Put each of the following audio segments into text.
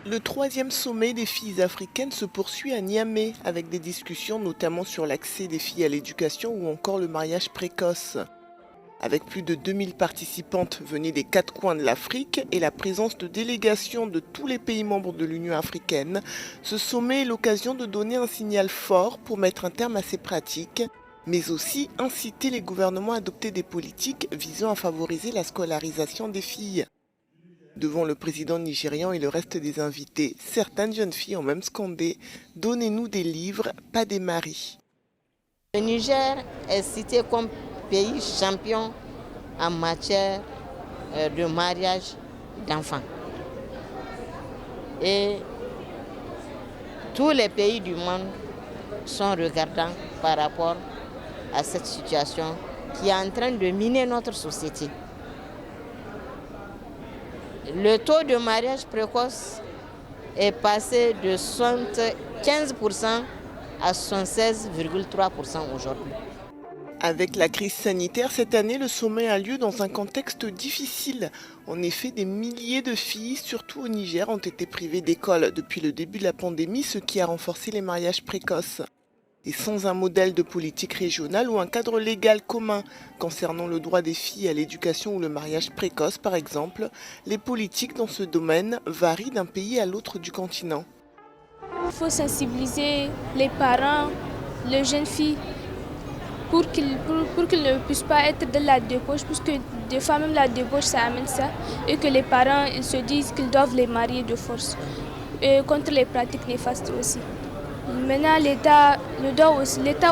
Le troisième sommet des filles africaines se poursuit à Niamey, avec des discussions notamment sur l'accès des filles à l'éducation ou encore le mariage précoce. Avec plus de 2000 participantes venues des quatre coins de l'Afrique et la présence de délégations de tous les pays membres de l'Union africaine, ce sommet est l'occasion de donner un signal fort pour mettre un terme à ces pratiques, mais aussi inciter les gouvernements à adopter des politiques visant à favoriser la scolarisation des filles. Devant le président nigérian et le reste des invités, certaines jeunes filles ont même scandé « Donnez-nous des livres, pas des maris ». Le Niger est cité comme pays champion en matière de mariage d'enfants. Et tous les pays du monde sont regardants par rapport à cette situation qui est en train de miner notre société. Le taux de mariage précoce est passé de 75% à 76,3% aujourd'hui. Avec la crise sanitaire, cette année, le sommet a lieu dans un contexte difficile. En effet, des milliers de filles, surtout au Niger, ont été privées d'école depuis le début de la pandémie, ce qui a renforcé les mariages précoces. Et sans un modèle de politique régionale ou un cadre légal commun concernant le droit des filles à l'éducation ou le mariage précoce, par exemple, les politiques dans ce domaine varient d'un pays à l'autre du continent. Il faut sensibiliser les parents, les jeunes filles, pour qu'ils ne puissent pas être de la débauche, puisque des fois même la débauche ça amène ça, et que les parents ils se disent qu'ils doivent les marier de force, et contre les pratiques néfastes aussi. Maintenant l'État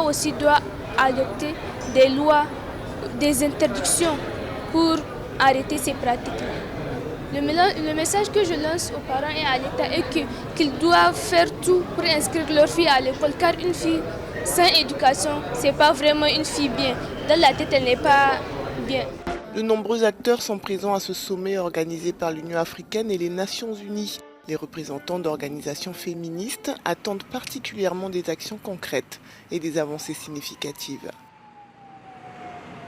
aussi doit adopter des lois, des interdictions pour arrêter ces pratiques-là. Le message que je lance aux parents et à l'État est qu'ils doivent faire tout pour inscrire leur fille à l'école, car une fille sans éducation, ce n'est pas vraiment une fille bien. Dans la tête, elle n'est pas bien. De nombreux acteurs sont présents à ce sommet organisé par l'Union africaine et les Nations unies. Les représentants d'organisations féministes attendent particulièrement des actions concrètes et des avancées significatives.